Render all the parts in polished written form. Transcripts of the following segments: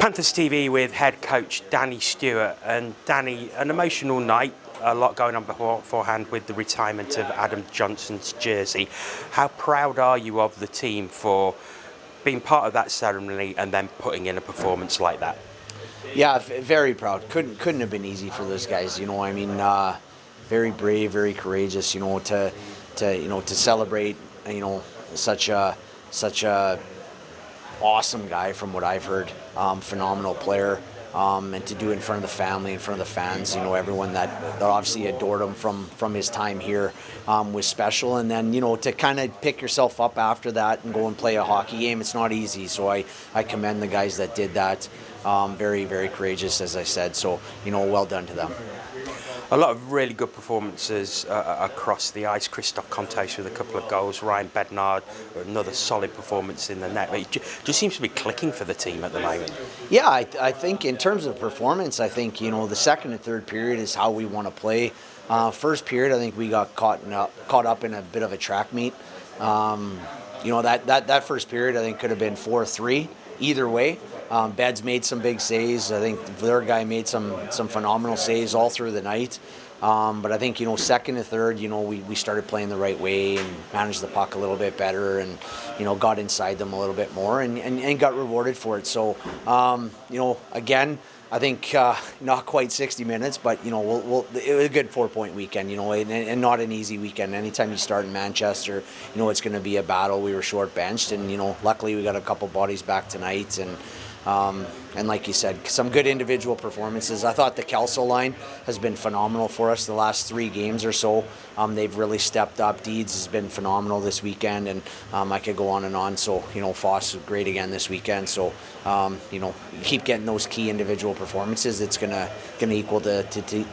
Panthers TV with head coach Danny Stewart. And Danny, an emotional night, a lot going on beforehand with the retirement of Adam Johnson's jersey. How proud are you of the team for being part of that ceremony and then putting in a performance like that? Yeah, very proud. Couldn't have been easy for those guys. Very brave, very courageous. To celebrate. Such a awesome guy from what I've heard. Phenomenal player. And to do it in front of the family, in front of the fans, everyone that obviously adored him from his time here was special. And then, to kind of pick yourself up after that and go and play a hockey game, it's not easy. So I commend the guys that did that. Very, very courageous, as I said. So, well done to them. A lot of really good performances across the ice. Christoph Contes with a couple of goals. Ryan Bednard, another solid performance in the net. But it just seems to be clicking for the team at the moment. Yeah, I think in terms of performance, I think, the second and third period is how we want to play. First period, I think we got caught up in a bit of a track meet. That first period, I think, could have been 4-3 either way. Beds made some big saves. I think their guy made some phenomenal saves all through the night. But I think, second and third, we started playing the right way and managed the puck a little bit better and, got inside them a little bit more and got rewarded for it. So, again, I think not quite 60 minutes, but, it was a good 4-point weekend, and not an easy weekend. Anytime you start in Manchester, it's going to be a battle. We were short benched and, luckily we got a couple bodies back tonight and like you said, some good individual performances. I thought the Kelso line has been phenomenal for us the last 3 games or so. They've really stepped up. Deeds has been phenomenal this weekend, and I could go on and on. So, Foss was great again this weekend. So, keep getting those key individual performances. It's gonna equal to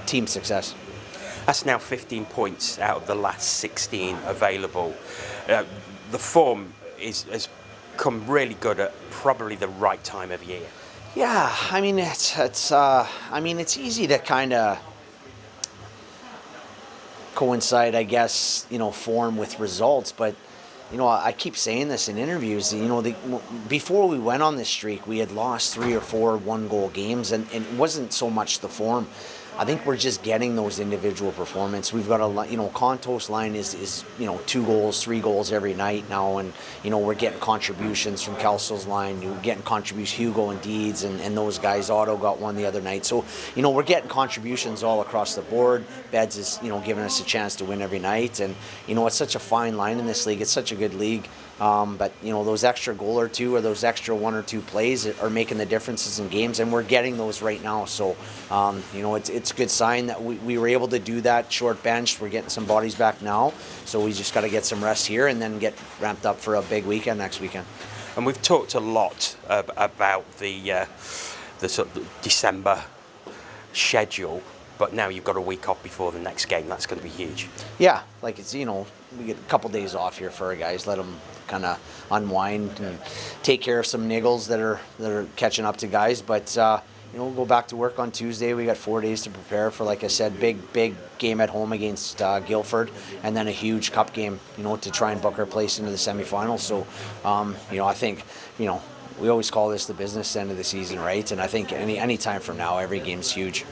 team success. That's now 15 points out of the last 16 available. The form has come really good at probably the right time of year. Yeah, it's easy to kind of coincide, I guess, form with results, but I keep saying this in interviews. Before we went on this streak, we had lost 3 or 4 one-goal games, and it wasn't so much the form. I think we're just getting those individual performance. We've got Contos line is 2 goals, 3 goals every night now, and we're getting contributions from Kelso's line. We're getting contributions, Hugo and Deeds, and those guys. Otto got one the other night. So we're getting contributions all across the board. Beds is giving us a chance to win every night, and it's such a fine line in this league. It's such a good league. But those extra goal or 2 or those extra 1 or 2 plays are making the differences in games, and we're getting those right now. So it's a good sign that we were able to do that. Short bench, we're getting some bodies back now, so we just got to get some rest here and then get ramped up for a big weekend next weekend. And we've talked a lot about the sort of December schedule. But now you've got a week off before the next game. That's going to be huge. Yeah, it's we get a couple days off here for our guys. Let them kind of unwind and take care of some niggles that are catching up to guys. But we'll go back to work on Tuesday. We got 4 days to prepare for, like I said, big game at home against Guildford, and then a huge cup game. To try and book our place into the semifinals. So I think we always call this the business end of the season, right? And I think any time from now, every game's huge.